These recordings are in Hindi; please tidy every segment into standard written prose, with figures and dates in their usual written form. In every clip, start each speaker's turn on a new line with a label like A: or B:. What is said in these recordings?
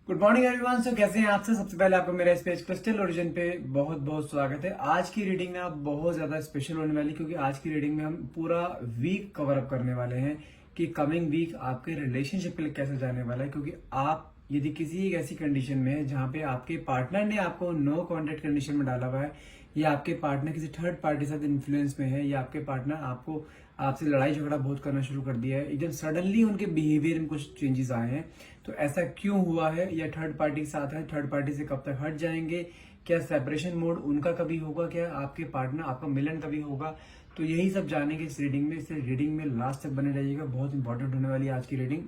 A: Good morning everyone. सो कैसे हैं आप सब? सबसे पहले आपको मेरा इस पेज क्रिस्टल ओरिजिन पे बहुत बहुत स्वागत है। आज की रीडिंग में आप बहुत ज्यादा स्पेशल होने वाली, क्योंकि आज की रीडिंग में हम पूरा वीक कवर अप करने वाले हैं कि कमिंग वीक आपके रिलेशनशिप के लिए कैसे जाने वाला है। क्योंकि आप यदि किसी एक ऐसी कंडीशन में है जहां पे आपके पार्टनर ने आपको नो कॉन्टेक्ट कंडीशन में डाला हुआ है, या आपके पार्टनर किसी थर्ड पार्टी साथ इन्फ्लुएंस में है, या आपके पार्टनर आपको आपसे लड़ाई झगड़ा बहुत करना शुरू कर दिया है, एकदम सडनली उनके बिहेवियर में कुछ चेंजेस आए हैं, तो ऐसा क्यों हुआ है? या थर्ड पार्टी के साथ है, थर्ड पार्टी से कब तक हट जाएंगे? क्या सेपरेशन मोड उनका कभी होगा? क्या आपके पार्टनर आपका मिलन कभी होगा? तो यही सब जानेंगे इस रीडिंग में। इस रीडिंग में लास्ट तक बने रहिएगा, बहुत इंपॉर्टेंट होने वाली है आज की रीडिंग।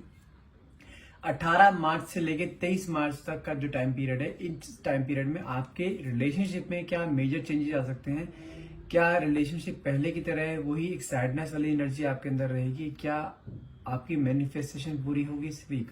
A: 18 मार्च से लेके 23 मार्च तक का जो टाइम पीरियड है, इस टाइम पीरियड में आपके रिलेशनशिप में क्या मेजर चेंजेस आ सकते हैं? क्या रिलेशनशिप पहले की तरह है, वही एक सैडनेस वाली एनर्जी आपके अंदर रहेगी? क्या आपकी मैनिफेस्टेशन पूरी होगी इस वीक?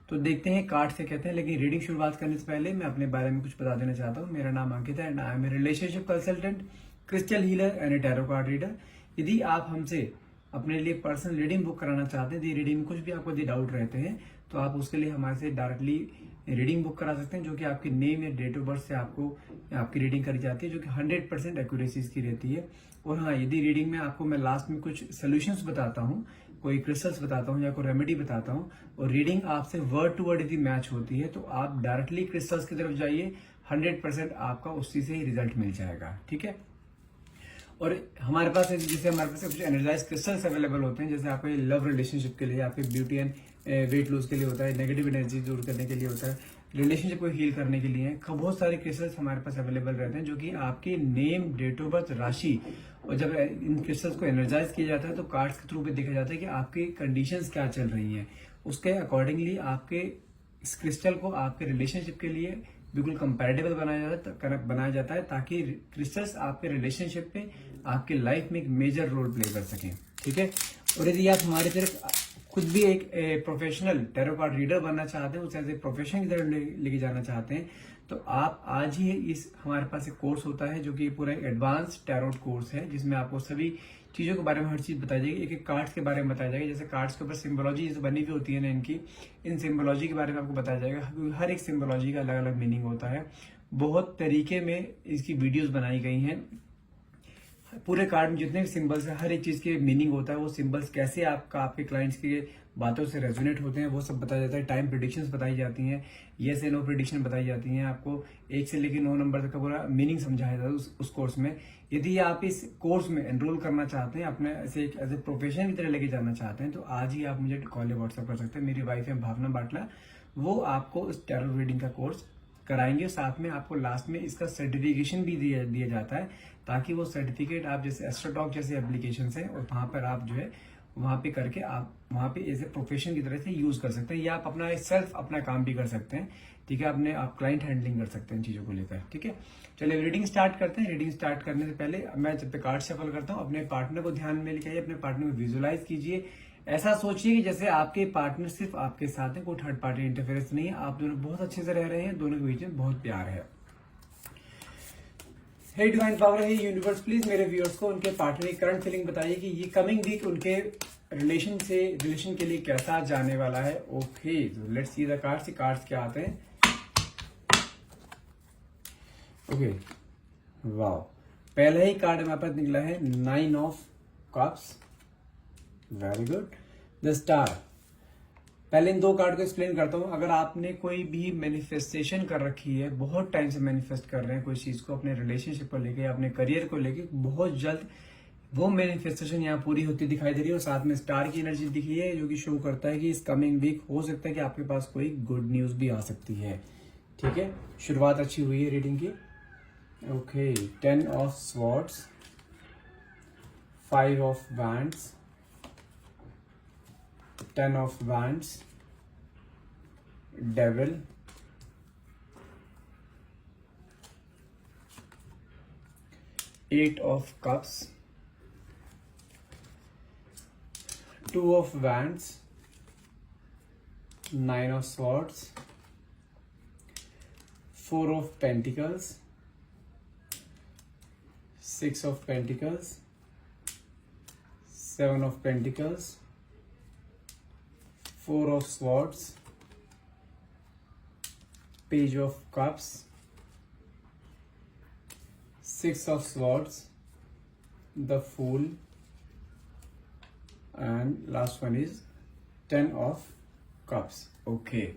A: तो देखते हैं कार्ड से कहते हैं। लेकिन रीडिंग शुरुआत करने से पहले मैं अपने बारे में कुछ बता देना चाहता हूँ। मेरा नाम अंकित है and I am a relationship consultant, crystal healer and a tarot card reader. यदि आप हमसे अपने लिए पर्सनल रीडिंग बुक कराना चाहते हैं, तो रीडिंग में कुछ भी आपको यदि डाउट रहते हैं, तो आप उसके लिए हमारे से डायरेक्टली रीडिंग बुक करा सकते हैं, जो कि आपके नेम या डेट ऑफ बर्थ से आपको आपकी रीडिंग करी जाती है, जो कि 100% एक्यूरेसी की रहती है। और हाँ, यदि रीडिंग में आपको मैं लास्ट में कुछ सोल्यूशंस बताता हूँ, कोई क्रिस्टल्स बताता हूँ या कोई रेमेडी बताता हूँ, और रीडिंग आपसे वर्ड टू वर्ड यदि मैच होती है, तो आप डायरेक्टली क्रिस्टल्स की तरफ जाइए, 100% आपका उसी से ही रिजल्ट मिल जाएगा। ठीक है। और हमारे पास जैसे हमारे पास कुछ एनर्जाइज क्रिस्टल्स अवेलेबल होते हैं, जैसे आपके लव रिलेशनशिप के लिए, आपके ब्यूटी एंड वेट लूज के लिए होता है, नेगेटिव एनर्जी दूर करने के लिए होता है, रिलेशनशिप को हील करने के लिए बहुत सारे क्रिस्टल्स हमारे पास अवेलेबल रहते हैं, जो कि आपके नेम, डेट ऑफ बर्थ, राशि, और जब इन क्रिस्टल्स को एनर्जाइज किया जाता है तो कार्ड्स के थ्रू भी देखा जाता है कि आपकी कंडीशंस क्या चल रही हैं। उसके अकॉर्डिंगली आपके इस क्रिस्टल को आपके रिलेशनशिप के लिए बिल्कुल कंपैरेटिबल बनाया जाता है, ताकि क्रिस्टल्स आपके रिलेशनशिप पे, आपके लाइफ में एक मेजर रोल प्ले कर सकें। ठीक है। और यदि आप हमारी तरफ खुद भी एक प्रोफेशनल टैरो कार्ड रीडर बनना चाहते हैं, उसे एज ए प्रोफेशन की तरफ लेके जाना चाहते हैं, तो आप आज ही इस हमारे पास एक कोर्स होता है, जो कि पूरा एडवांस टैरोट कोर्स है, जिसमें आपको सभी चीजों के बारे में हर चीज बताई जाएगी, एक एक कार्ड्स के बारे में बताया जाएगा। जैसे कार्ड्स के ऊपर सिंबोलॉजी बनी हुई होती है ना इनकी, इन सिंबोलॉजी के बारे में आपको बताया जाएगा। हर एक सिंबोलॉजी का अलग अलग मीनिंग होता है। बहुत तरीके में इसकी वीडियोस बनाई गई हैं। पूरे कार्ड में जितने भी सिंबल्स है, हर एक चीज के मीनिंग होता है। वो सिंबल्स कैसे आपके क्लाइंट्स की बातों से रेजोनेट होते हैं, वो सब बताया जाता है। टाइम प्रिडिक्शंस बताई जाती हैं, येस एंड नो प्रिडिक्शन बताई जाती हैं। आपको 1 से लेकर 9 नंबर तक का पूरा मीनिंग समझाया जाता है उस कोर्स में। यदि आप इस कोर्स में एनरोल करना चाहते हैं, अपने ऐसे एक एज ए प्रोफेशन की तरह लेके जाना चाहते हैं, तो आज ही आप मुझे कॉल या व्हाट्सएप कर सकते हैं। मेरी वाइफ है भावना बाटला, वो आपको इस टैरो रीडिंग का कोर्स कराएंगे। साथ में आपको लास्ट में इसका सर्टिफिकेशन भी दिया जाता है, ताकि वो सर्टिफिकेट आप जैसे एस्ट्रोटॉक जैसे एप्लीकेशन है, और वहां पर आप जो है वहां पे करके आप वहां पे एज ए प्रोफेशन की तरह से यूज कर सकते हैं, या आप अपना सेल्फ अपना काम भी कर सकते हैं। ठीक है। अपने आप क्लाइंट हैंडलिंग कर सकते हैं चीजों को लेकर। ठीक है। चलिए रीडिंग स्टार्ट करते हैं। रीडिंग स्टार्ट करने से पहले मैं जब तक कार्ड शफल करता हूँ, अपने पार्टनर को ध्यान में लेके आइए, अपने पार्टनर को विजुअलाइज कीजिए। ऐसा सोचिए कि जैसे आपके पार्टनर सिर्फ आपके साथ है, कोई थर्ड पार्टी इंटरफेरेंस नहीं है, आप दोनों बहुत अच्छे से रह रहे हैं, दोनों के बीच में बहुत प्यार है। हे डिवाइन पावर, हे यूनिवर्स, प्लीज मेरे व्यूअर्स को उनके पार्टनर की करंट फीलिंग बताइए कि ये कमिंग वीक उनके रिलेशन के लिए कैसा जाने वाला है। Okay, let's see the cards. Cards क्या आते हैं? ओके, वाओ, पहला ही कार्ड हमारे पास निकला है 9 of cups. Very good. The star. पहले इन 2 कार्ड को एक्सप्लेन करता हूं। अगर आपने कोई भी मैनिफेस्टेशन कर रखी है, बहुत टाइम से मैनिफेस्ट कर रहे हैं कोई चीज को अपने रिलेशनशिप को लेके, अपने करियर को लेके, बहुत जल्द वो मैनिफेस्टेशन यहाँ पूरी होती दिखाई दे रही है। और साथ में स्टार की एनर्जी दिख रही है, जो कि शो करता है कि इस कमिंग वीक हो सकता है कि आपके पास कोई गुड न्यूज भी आ सकती है। ठीक है। शुरुआत अच्छी हुई है रीडिंग की। Okay, 10 of swords, 5 of wands, 10 of wands, devil, 8 of cups, 2 of wands, 9 of swords, 4 of pentacles, 6 of pentacles, 7 of pentacles, 4 of swords, Page of Cups, Six of Swords, the Fool, and last one is Ten of Cups. Okay.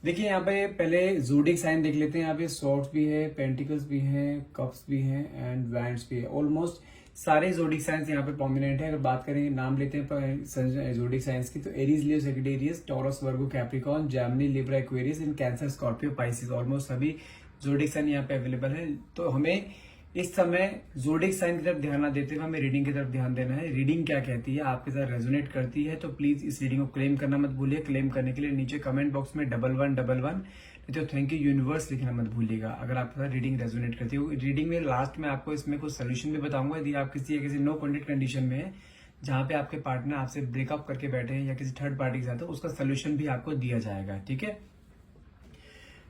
A: देखिए यहाँ पे पहले ज़ोडिक साइन देख लेते हैं। यहाँ पे स्वॉर्ड्स भी है, पेंटिकल्स भी हैं, कप्स भी हैं एंड वैंड्स भी है। ऑलमोस्ट सारे ज़ोडिक साइंस यहाँ पे प्रोमिनेंट है। अगर बात करें, नाम लेते हैं ज़ोडिक साइंस की, तो एरीज, लियो, सेजिटेरियस, टॉरस, वर्गो, कैप्रिकॉर्न, जेमिनी, लिब्रा, एक्वेरियस, इन कैंसर, स्कॉर्पियो, पाइसिस, ऑलमोस्ट सभी ज़ोडिक साइन यहाँ पे अवेलेबल है। तो हमें इस समय ज़ोडिक साइन की तरफ ध्यान ना देते हुए हमें रीडिंग की तरफ ध्यान देना है। रीडिंग क्या कहती है, आपके साथ रेजोनेट करती है तो प्लीज इस रीडिंग को क्लेम करना मत भूलिए। क्लेम करने के लिए नीचे कमेंट बॉक्स में 1111 नहीं तो थैंक यू यूनिवर्स लिखना मत भूलिएगा अगर आपके साथ रीडिंग रेजोनेट करती है। रीडिंग में लास्ट में आपको इसमें कुछ सोल्यूशन भी बताऊंगा। यदि आप किसी नो कॉन्टेक्ट कंडीशन में है, जहां पे आपके पार्टनर आपसे ब्रेकअप करके बैठे हैं या किसी थर्ड पार्टी के साथ, तो उसका सोल्यूशन भी आपको दिया जाएगा। ठीक है,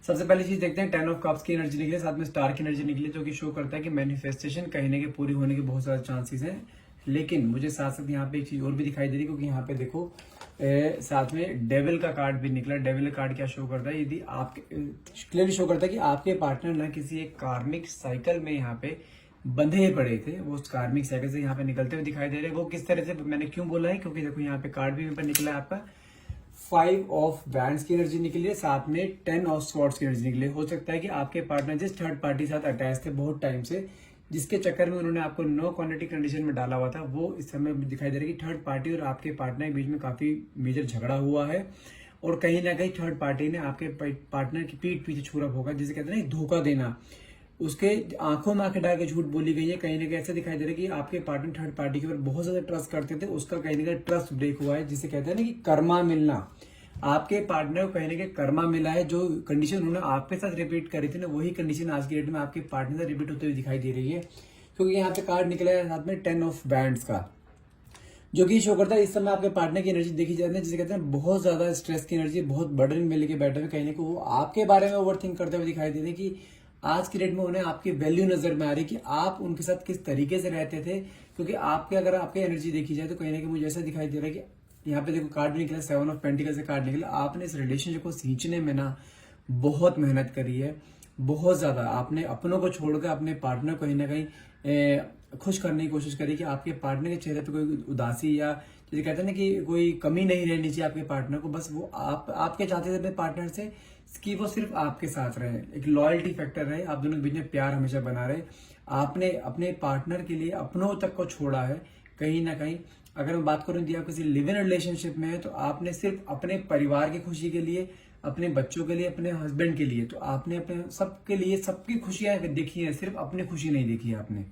A: सबसे पहली चीज देखते हैं, 10 ऑफ कप्स की एनर्जी निकली, साथ में स्टार की एनर्जी निकली, जो कि शो करता है कि मैनिफेस्टेशन कहीं ना कहीं पूरी होने के बहुत सारे चांसेस हैं। लेकिन मुझे साथ साथ यहाँ पे एक चीज और भी दिखाई दे रही है, क्योंकि यहाँ पे देखो साथ में डेविल का कार्ड भी निकला। डेविल का कार्ड क्या शो करता है, यदि आप क्लियरली शो करता है कि आपके पार्टनर ना किसी एक कार्मिक साइकिल में यहाँ पे बंधे पड़े थे, वो उस कार्मिक साइकिल से यहाँ पे निकलते हुए दिखाई दे रहे हैं। वो किस तरह से, मैंने क्यों बोला है, क्योंकि देखो यहाँ पे कार्ड भी मेरे पर निकला है आपका 5 ऑफ वैंड्स की एनर्जी निकली है, साथ में 10 ऑफ स्वॉर्ड्स की एनर्जी निकली है। हो सकता है कि आपके पार्टनर जिस थर्ड पार्टी के साथ अटैच थे बहुत टाइम से, जिसके चक्कर में उन्होंने आपको नो क्वांटिटी कंडीशन में डाला हुआ था, वो इस समय दिखाई दे रहा है कि थर्ड पार्टी और आपके पार्टनर के बीच में काफी मेजर झगड़ा हुआ है, और कहीं ना कहीं थर्ड पार्टी ने आपके पार्टनर की पीठ पीछे छुरा होगा, जिसे कहते हैं धोखा देना। उसके आंखों में आंखें डाल के झूठ बोली गई है। कहीं ना कहीं ऐसा दिखाई दे रहा है कि आपके पार्टनर थर्ड पार्टी के ऊपर बहुत ज्यादा ट्रस्ट करते थे, उसका कहीं ना कहीं ट्रस्ट ब्रेक हुआ है, जिसे कहते हैं ना कि कर्मा मिलना। आपके पार्टनर को कहीं ना कहीं कर्मा मिला है। जो कंडीशन उन्होंने आपके साथ रिपीट करी थी ना, वही कंडीशन आज की डेट में आपके पार्टनर से रिपीट होते हुए दिखाई दे रही है, क्योंकि यहाँ पे कार्ड निकला है साथ में 10 ऑफ बैंड्स का, जो कि शो करता है इस समय आपके पार्टनर की एनर्जी देखी जाती है, जिसे कहते हैं बहुत ज्यादा स्ट्रेस की एनर्जी, बहुत बर्डन में लेके बैठे हुए, कहीं ना कहीं वो आपके बारे में ओवरथिंक करते हुए दिखाई दे रहे हैं कि आज की डेट में उन्हें आपकी वैल्यू नजर में आ रही है कि आप उनके साथ किस तरीके से रहते थे। क्योंकि आपके अगर आपकी एनर्जी देखी जाए तो कहीं ना कहीं मुझे ऐसा दिखाई दे रहा है कि यहाँ पे देखो कार्ड भी निकला, 7 ऑफ पेंटिकल से कार्ड निकला। आपने इस रिलेशनशिप को सींचने में ना बहुत मेहनत करी है, बहुत ज्यादा। आपने अपनों को छोड़कर अपने पार्टनर को कहीं ना कहीं खुश करने की कोशिश करी कि आपके पार्टनर के चेहरे पे कोई उदासी या जैसे कहते हैं ना कि कोई कमी नहीं रहनी चाहिए आपके पार्टनर को। बस वो आपके चाहते थे अपने पार्टनर से कि वो सिर्फ आपके साथ रहे, एक लॉयल्टी फैक्टर रहे, आप दोनों के बीच में प्यार हमेशा बना रहे। आपने अपने पार्टनर के लिए अपनों तक को छोड़ा है कहीं ना कहीं। अगर मैं बात करूं यदि आप किसी लिव इन रिलेशनशिप में है, तो आपने सिर्फ अपने परिवार की खुशी के लिए, अपने बच्चों के लिए, अपने हस्बैंड के लिए, तो आपने अपने सबके लिए सबकी खुशियां देखी है, सिर्फ अपनी खुशी नहीं देखी है आपने।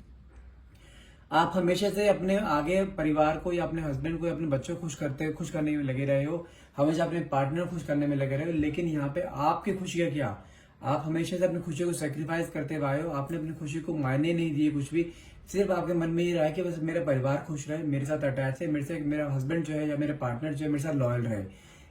A: आप हमेशा से अपने आगे परिवार को या अपने हस्बैंड को या अपने बच्चों को खुश करने में लगे रहे हो, हमेशा अपने पार्टनर खुश करने में लगे रहे हो। लेकिन यहाँ पे आपकी खुशियां क्या, आप हमेशा से अपनी खुशी को सेक्रीफाइस करते हुए आए हो। आपने अपनी खुशी को मायने नहीं दिए कुछ भी, सिर्फ आपके मन में ये रहा है कि बस मेरा परिवार खुश रहे, मेरे साथ अटैच है, मेरे से मेरा हस्बैंड जो है या मेरा पार्टनर जो है मेरे साथ लॉयल रहे।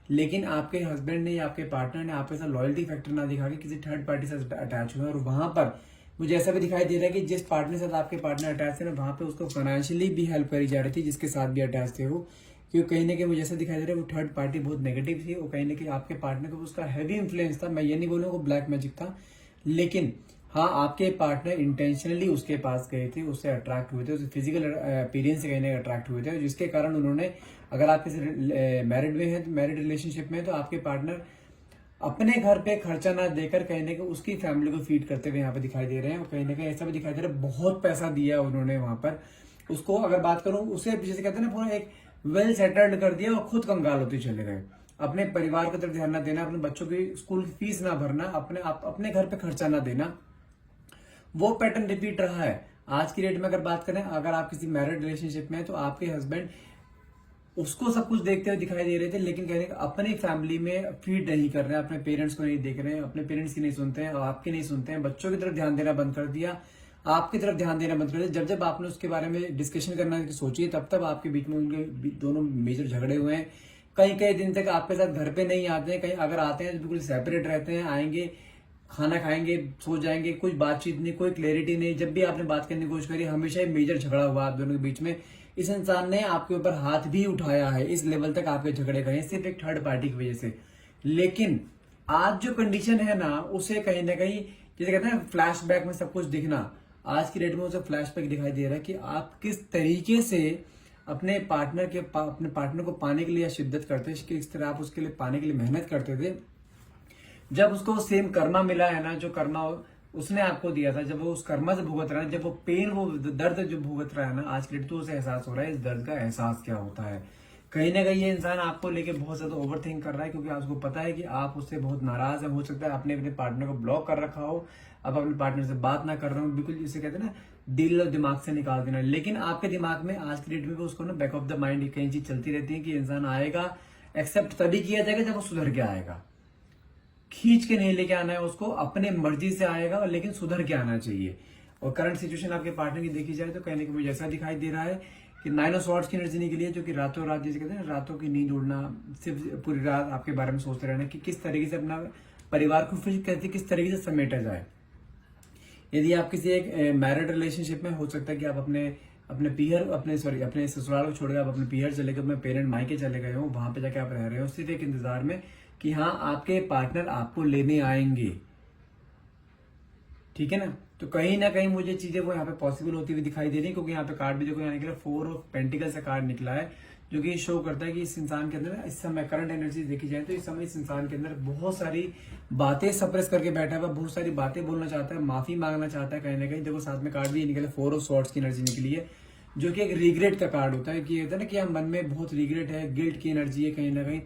A: लेकिन आपके हस्बैंड ने या आपके पार्टनर ने आपके साथ लॉयल्टी फैक्टर ना दिखा के किसी थर्ड पार्टी से अटैच हुए, और वहां पर मुझे ऐसा भी दिखाई दे रहा है कि जिस पार्टनर के साथ आपके पार्टनर अटैच थे ना, वहां पे उसको फाइनेंशियली भी हेल्प करी जा रही थी, जिसके साथ भी अटैच थे वो। क्योंकि कहीं ना कहीं मुझे ऐसा दिखाई दे रहा है वो थर्ड पार्टी बहुत नेगेटिव थी, और कहीं ना कहीं आपके पार्टनर को उसका हैवी इन्फ्लुएंस था। मैं ये नहीं बोलूंगा वो ब्लैक मैजिक था, लेकिन हाँ आपके पार्टनर इंटेंशनली उसके पास गए थे, उससे अट्रैक्ट हुए थे, उससे फिजिकल अपीयरेंस से कहीं ना अट्रैक्ट हुए थे, जिसके कारण उन्होंने, अगर आप किसी मैरिड में है, मैरिड रिलेशनशिप में है, तो आपके पार्टनर अपने घर पे खर्चा ना देकर कहीं ना कहीं उसकी फैमिली को फीड करते हुए यहाँ पे दिखाई दे रहे हैं। और कहीं ना कहीं ऐसा भी दिखाई दे रहा है बहुत पैसा दिया उन्होंने वहां पर उसको। अगर बात करूं उसे जैसे कहते हैं ना पूरा एक वेल सेटल्ड कर दिया और खुद कंगाल होते चले गए। अपने परिवार की तरफ ध्यान ना देना, अपने बच्चों की स्कूल की फीस ना भरना, अपने घर पे खर्चा ना देना, वो पैटर्न रिपीट रहा है। आज की डेट में अगर बात करें, अगर आप किसी मैरिड रिलेशनशिप में है तो आपके हस्बैंड उसको सब कुछ देखते हुए दिखाई दे रहे थे, लेकिन कहने का अपनी फैमिली में फीड नहीं कर रहे हैं, अपने पेरेंट्स को नहीं देख रहे हैं, अपने पेरेंट्स की नहीं सुनते हैं, आपके नहीं सुनते हैं, बच्चों की तरफ ध्यान देना बंद कर दिया, आपकी तरफ ध्यान देना बंद कर दिया। जब जब आपने उसके बारे में डिस्कशन करना सोची, तब तब आपके बीच में उनके दोनों मेजर झगड़े हुए हैं। कई कई दिन तक आपके साथ घर पे नहीं आते हैं, कहीं अगर आते हैं तो बिल्कुल सेपरेट रहते हैं, आएंगे खाना खाएंगे सो जाएंगे, कुछ बातचीत नहीं, कोई क्लैरिटी नहीं। जब भी आपने बात करने की कोशिश करी, हमेशा ही मेजर झगड़ा हुआ आप दोनों के बीच में। इस इंसान ने आपके ऊपर हाथ भी उठाया है, इस लेवल तक आपके झगड़े गए सिर्फ एक थर्ड पार्टी की वजह से। लेकिन आज जो कंडीशन है ना उसे कहीं ना कहीं, जैसे कहते हैं फ्लैशबैक में सब कुछ दिखना, आज की डेट में उसे फ्लैशबैक दिखाई दे रहा है कि आप किस तरीके से अपने अपने पार्टनर को पाने के लिए शिद्दत करते थे, किस तरह आप उसके लिए पाने के लिए मेहनत करते थे। जब उसको सेम कर्मा मिला है ना, जो कर्मा उसने आपको दिया था, जब वो उस कर्मा से भुगत रहा है, जब वो पेन, वो दर्द जो भुगत रहा है ना आज के डेट, तो उसे एहसास हो रहा है इस दर्द का एहसास क्या होता है। कहीं ना कहीं ये इंसान आपको लेके बहुत ज्यादा ओवर थिंक कर रहा है, क्योंकि आपको पता है कि आप उससे बहुत नाराज है। हो सकता है आपने अपने पार्टनर को ब्लॉक कर रखा हो, आप अपने पार्टनर से बात ना कर रहे हो, बिल्कुल जिसे कहते हैं ना दिल और दिमाग से निकाल देना। लेकिन आपके दिमाग में आज की डेट में भी उसको ना बैक ऑफ द माइंड कई चीज चलती रहती है कि इंसान आएगा, एक्सेप्ट तभी किया जाएगा जब वो सुधर के आएगा। खींच के नहीं लेके आना है उसको, अपने मर्जी से आएगा, लेकिन सुधर के आना चाहिए। और करंट सिचुएशन आपके पार्टनर की देखी जाए तो कहने को मुझे ऐसा दिखाई दे रहा है कि 9 ऑफ स्वॉर्ड्स की एनर्जी निकली है, जो कि रातों रात जैसे कहते हैं रातों की नींद उड़ना, सिर्फ पूरी रात आपके बारे में सोचते रहना कि किस तरीके से अपना परिवार को फिर कहते किस तरीके से समेटा जाए। यदि आप किसी एक मैरिड रिलेशनशिप में, हो सकता है कि आप अपने ससुराल को छोड़कर आप अपने पीहर चले गए, अपने पेरेंट मायके चले गए हो, वहां पे जाके आप रह रहे हो सिर्फ एक इंतजार में कि हाँ आपके पार्टनर आपको लेने आएंगे। ठीक है ना, तो कहीं ना कहीं मुझे चीजें वो यहाँ पे पॉसिबल होती हुई दिखाई दे रही है, क्योंकि यहाँ पे कार्ड भी देखो यहाँ निकला 4 ऑफ पेंटिकल्स का कार्ड निकला है, जो कि शो करता है कि इस इंसान के अंदर इस समय करंट एनर्जी देखी जाए तो इस समय इस इंसान के अंदर बहुत सारी बातें सप्रेस करके बैठा हुआ, बहुत सारी बातें बोलना चाहता है, माफी मांगना चाहता है। कहीं ना कहीं देखो साथ में कार्ड भी निकला 4 ऑफ स्वॉर्ड्स की एनर्जी निकली है, जो कि एक रिग्रेट का कार्ड होता है कि होता है ना कि हम मन में बहुत रिग्रेट है, गिल्ट की एनर्जी है कहीं ना कहीं,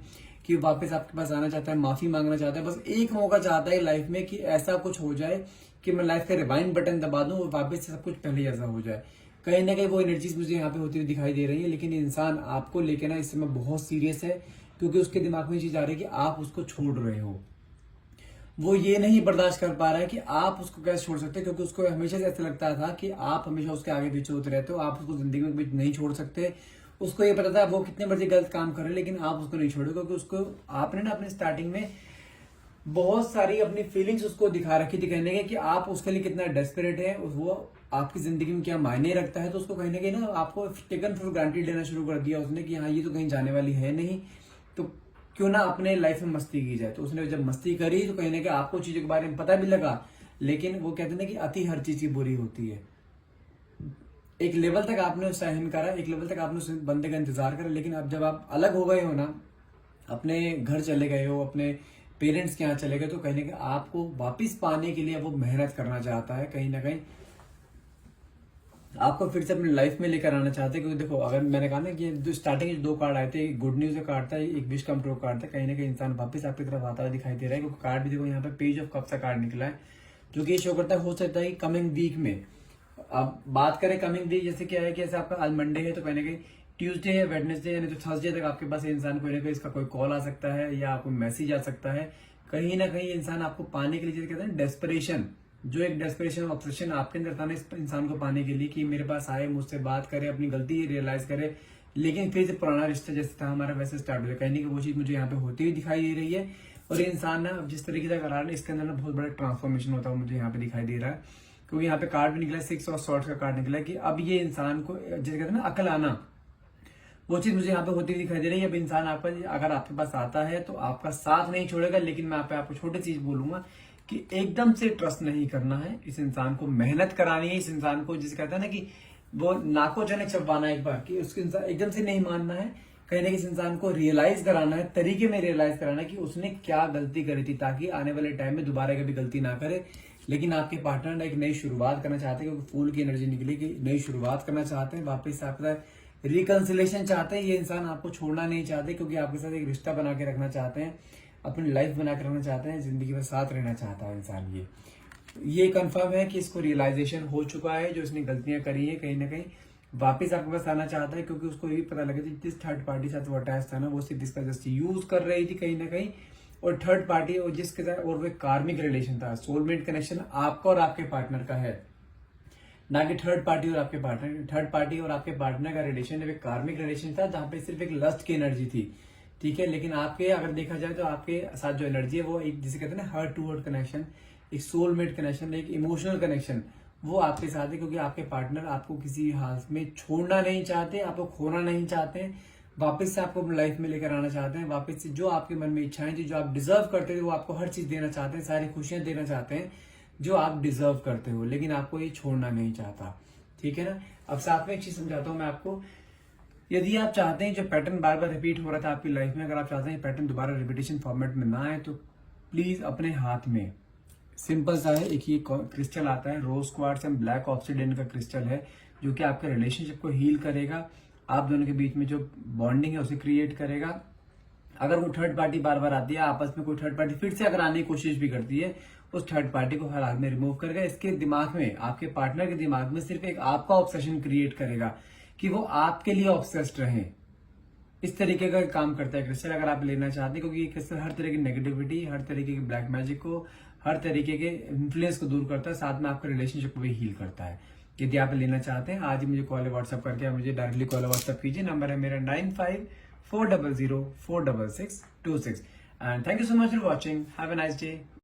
A: कि वापस आपके पास आना चाहता है, माफी मांगना चाहता है, बस एक मौका चाहता है लाइफ में कि ऐसा कुछ हो जाए कि मैं लाइफ का रिवाइंड बटन दबा दूं और वापस से सब कुछ पहले जैसा हो जाए। कहीं ना कहीं वो एनर्जीज मुझे यहाँ पे होती हुई दिखाई दे रही है। लेकिन इंसान आपको लेके ना इस समय बहुत सीरियस है, क्योंकि उसके दिमाग में चीज आ रही है कि आप उसको छोड़ रहे हो। वो ये नहीं बर्दाश्त कर पा रहा है कि आप उसको कैसे छोड़ सकते, क्योंकि उसको हमेशा से ऐसा लगता था कि आप हमेशा उसके आगे पीछे होते रहते हो, आप उसको जिंदगी में नहीं छोड़ सकते। उसको ये पता था वो कितने मर्जी गलत काम कर रहे, लेकिन आप उसको नहीं छोड़ो, क्योंकि उसको आपने ना अपने स्टार्टिंग में बहुत सारी अपनी फीलिंग्स उसको दिखा रखी थी, कहने के कि आप उसके लिए कितना डेस्परेट है, वो आपकी जिंदगी में क्या मायने रखता है। तो उसको कहीं ना कहीं ना आपको टेकन फॉर ग्रांटेड लेना शुरू कर दिया उसने कि हाँ ये तो कहीं जाने वाली है नहीं, तो क्यों ना अपने लाइफ में मस्ती की जाए। तो उसने जब मस्ती करी तो कहीं ना कहीं आपको चीजों के बारे में पता भी लगा, लेकिन वो कहते हैं ना कि अति हर चीज की बुरी होती है। एक लेवल तक आपने सहन करा, एक लेवल तक आपने उस बंदे का इंतजार करा, लेकिन अब जब आप अलग हो गए हो ना, अपने घर चले गए हो, अपने पेरेंट्स के यहाँ चले गए, तो कहीं ना कहीं आपको वापिस पाने के लिए वो मेहनत करना चाहता है, कहीं ना कहीं आपको फिर से अपनी लाइफ में लेकर आना चाहते हैं। क्योंकि देखो अगर मैंने कहा ना कि जो स्टार्टिंग में 2 कार्ड आए थे, एक गुड न्यूज का कार्ड था, एक विश कम ट्रू कार्ड था, कहीं ना कहीं इंसान वापस आपकी तरफ आता हुआ दिखाई दे रहा है। क्योंकि कार्ड भी देखो यहाँ पे पेज ऑफ कप्स का कार्ड निकला है, जो कि शो करता है हो सकता है कमिंग वीक में। अब बात करें कमिंग वीक, जैसे क्या है कि जैसे आपका आज मंडे है, तो कहीं ना कहीं ट्यूसडे या वेडनेसडे यानी तो थर्सडे तक आपके पास इंसान कोई ना कोई इसका कोई कॉल आ सकता है या आपको मैसेज आ सकता है। कहीं ना कहीं इंसान आपको पाने के लिए, जैसे कहते हैं डेस्परेशन, जो एक डेस्परेशन ऑब्सेशन आपके अंदर था ना इस इंसान को पाने के लिए, कि मेरे पास आए, मुझसे बात करे, अपनी गलती रियलाइज करे, लेकिन फिर से पुराना रिश्ता जैसे था हमारा वैसे स्टार्ट हो जाए। कहने की वो चीज मुझे यहाँ पे होती हुई दिखाई दे रही है। और ये इंसान ना जिस तरीके से करा रहा है इसके अंदर ना बहुत बड़ा ट्रांसफॉर्मेशन होता है मुझे यहाँ पे दिखाई दे रहा है। क्योंकि यहाँ पे कार्ड भी निकला है 6 ऑफ स्वॉर्ड्स का कार्ड निकला है कि अब ये इंसान को जैसे कहते हैं ना अकल आना, वो चीज मुझे यहाँ पे होती हुई दिखाई दे रही है। अब इंसान आपका अगर आपके पास आता है तो आपका साथ नहीं छोड़ेगा, लेकिन मैं यहाँ पे आपको छोटी चीज बोलूंगा कि एकदम से ट्रस्ट नहीं करना है, इस इंसान को मेहनत करानी है, इस इंसान को जिसे कहता है ना कि वो नाको चने चबवाना है एक बार, कि उसके इंसान एकदम से नहीं मानना है, कहीं ना कहीं इस इंसान को रियलाइज कराना है, तरीके में रियलाइज कराना है कि उसने क्या गलती करी थी, ताकि आने वाले टाइम में दोबारा कभी गलती ना करे। लेकिन आपके पार्टनर ने एक नई शुरुआत करना चाहते हैं, क्योंकि फूल की एनर्जी निकली कि नई शुरुआत करना चाहते हैं, वापस आपका रिकंसिलेशन चाहते हैं। ये इंसान आपको छोड़ना नहीं चाहते, क्योंकि आपके साथ एक रिश्ता बना के रखना चाहते हैं, अपनी लाइफ बना के रखना चाहते हैं, जिंदगी में साथ रहना चाहता है इंसान। ये कंफर्म है कि इसको रियलाइजेशन हो चुका है, जो इसने गलतियां करी है कहीं ना कहीं वापस आपके पास आना चाहता है, क्योंकि उसको ये पता लगा जिस थर्ड पार्टी साथ वो अटैच था ना, वो सिर्फ इसका जस्ट यूज कर रही थी कहीं ना कहीं। और थर्ड पार्टी और जिसके साथ और वो कार्मिक रिलेशन था, सोलमेट कनेक्शन आपका और आपके पार्टनर का है, ना कि थर्ड पार्टी और आपके पार्टनर। थर्ड पार्टी और आपके पार्टनर का रिलेशन एक कार्मिक रिलेशन था, जहां पे सिर्फ एक लस्ट की एनर्जी थी। ठीक है, लेकिन आपके अगर देखा जाए तो आपके साथ जो एनर्जी है वो एक जिसे कहते हैं ना हार्ट टू हार्ट कनेक्शन, एक सोलमेट कनेक्शन, एक इमोशनल कनेक्शन, वो आपके साथ है। क्योंकि आपके पार्टनर आपको किसी हाल में छोड़ना नहीं चाहते, आपको खोना नहीं चाहते, वापस से आपको अपनी लाइफ में लेकर आना चाहते हैं, वापस से जो आपके मन में इच्छाएं थी, जो आप डिजर्व करते थे, वो आपको हर चीज देना चाहते हैं, सारी खुशियां देना चाहते हैं जो आप डिजर्व करते हो, लेकिन आपको ये छोड़ना नहीं चाहता। ठीक है ना। अब साथ में एक चीज समझाता हूँ मैं आपको। यदि आप चाहते हैं जो पैटर्न बार बार रिपीट हो रहा था आपकी लाइफ में, अगर आप चाहते हैं पैटर्न दोबारा रिपीटेशन फॉर्मेट में ना आए, तो प्लीज अपने हाथ में सिंपल सा है, एक ही क्रिस्टल आता है, रोज क्वार्ट्ज एंड ब्लैक ऑब्सिडियन का क्रिस्टल है, जो कि आपके रिलेशनशिप को हील करेगा, आप दोनों के बीच में जो बॉन्डिंग है उसे क्रिएट करेगा। अगर वो थर्ड पार्टी बार बार आती है, आपस में कोई थर्ड पार्टी फिर से अगर आने की कोशिश भी करती है, उस थर्ड पार्टी को हर हाल में रिमूव करेगा। इसके दिमाग में, आपके पार्टनर के दिमाग में सिर्फ एक आपका ऑब्सेशन क्रिएट करेगा कि वो आपके लिए ऑब्सेस्ड रहे। इस तरीके का काम करता है क्रिस्टल, अगर आप लेना चाहते हैं, क्योंकि ये क्रिस्टल हर तरह की नेगेटिविटी, हर तरीके की ब्लैक मैजिक को, हर तरीके के इन्फ्लुएंस को दूर करता है, साथ में आपके रिलेशनशिप को भी हील करता है। यदि आप लेना चाहते हैं, आज ही मुझे कॉल व्हाट्सएप करके आप मुझे डायरेक्टली कॉल व्हाट्सएप कीजिए। नंबर है मेरा 9540046626। And thank you so much for watching. Have a nice day.